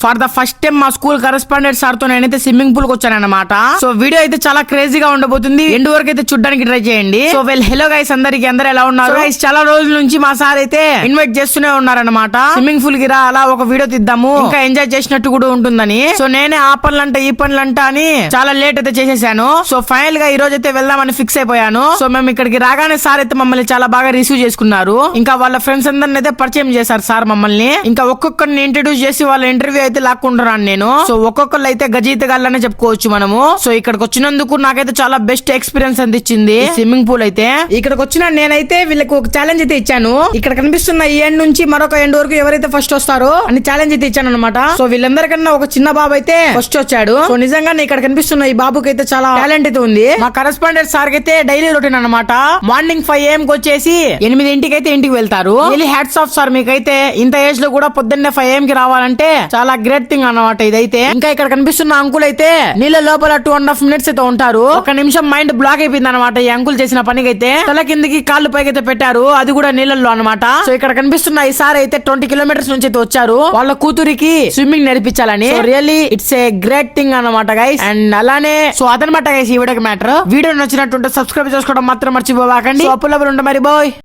For the first time మా school correspondent sir తో నేనైతే స్విమ్మింగ్ పూల్ కి వచ్చానన్నమాట. సో వీడియో అయితే చాలా క్రేజీగా ఉండబోతుంది. ఎండ్ వరకు అయితే చూడడానికి ట్రై చేయండి. సో హలో గైస్, అందరికి అందరూ ఎలా ఉన్నారు? గైస్, చాలా రోజుల నుంచి మా సార్ అయితే ఇన్వైట్ చేస్తూనే ఉన్నారన్నమాట. స్విమ్మింగ్ పూల్ కి రా, అలా ఒక వీడియో తీద్దాము, ఇంకా ఎంజాయ్ చేసినట్టు కూడా ఉంటుందని. సో నేనే ఆ పనులంట ఈ పనులంట అని చాలా లేట్ అయితే చేసేసాను. సో ఫైనల్ గా ఈ రోజు అయితే వెళ్దామని ఫిక్స్ అయిపోయాను. సో మేము ఇక్కడికి రాగానే సార్ అయితే మమ్మల్ని చాలా బాగా రిసీవ్ చేసుకున్నారు. ఇంకా వాళ్ళ ఫ్రెండ్స్ అందరిని అయితే పరిచయం చేశారు సార్ మమ్మల్ని. ఇంకా ఒక్కొక్కరిని ఇంట్రడ్యూస్ చేసి వాళ్ళ ఇంటర్వ్యూ అయితే లాక్కుంటున్నాను నేను. సో ఒక్కొక్కరు అయితే గజయితగాళ్ళనే చెప్పుకోవచ్చు మనము. సో ఇక్కడికి వచ్చినందుకు నాకైతే చాలా బెస్ట్ ఎక్స్పీరియన్స్ అందించింది స్విమ్మింగ్ పూల్ అయితే. ఇక్కడికి వచ్చిన నేనైతే వీళ్ళకి ఒక ఛాలెంజ్ అయితే ఇచ్చాను. ఇక్కడ కనిపిస్తున్న ఈ ఎండ్ నుంచి మరొక ఎండ్ వరకు ఎవరైతే ఫస్ట్ వస్తారో అని ఛాలెంజ్ అయితే ఇచ్చాను అనమాట. సో వీళ్ళందరికన్నా ఒక చిన్న బాబు అయితే ఫస్ట్ వచ్చాడు. సో నిజంగానే ఇక్కడ కనిపిస్తున్న ఈ బాబుకి అయితే చాలా టాలెంట్ అయితే ఉంది. మా కరెస్పాండెంట్ సార్ అయితే డైలీ రొటీన్ అనమాట. మార్నింగ్ 5 AM కి వచ్చేసి 8 అయితే ఇంటికి వెళ్తారు. హ్యాట్స్ ఆఫ్ సార్, మీకైతే ఇంత ఏజ్ లో కూడా పొద్దున్నే 5 AM కి రావాలంటే చాలా గ్రేట్ థింగ్ అన్నమాట ఇదైతే. ఇంకా ఇక్కడ కనిపిస్తున్న అంకుల్ అయితే నీళ్ళ లోపల 2.5 minutes అయితే ఉంటారు. ఒక నిమిషం మైండ్ బ్లాక్ అయిపోయింది అనమాట ఈ అంకుల్ చేసిన పనికి అయితే. తల కిందికి కాళ్ళు పైకి అయితే పెట్టారు, అది కూడా నీళ్ళల్లో అనమాట. సో ఇక్కడ కనిపిస్తున్న ఈ సార్ అయితే 20 kilometers నుంచి అయితే వచ్చారు వాళ్ళ కూతురికి స్విమ్మింగ్ నేర్పించాలని. Really it's a great thing అన్నమాట గైస్. అండ్ అలానే సో అదనమాట గైస్ ఈ వీడియోకి మ్యాటర్. వీడియో నచ్చినట్టుంటే సబ్స్క్రైబ్ చేసుకోవడం మాత్రం మర్చిపోవాకండి. సో అప్పుల మరి బాయ్.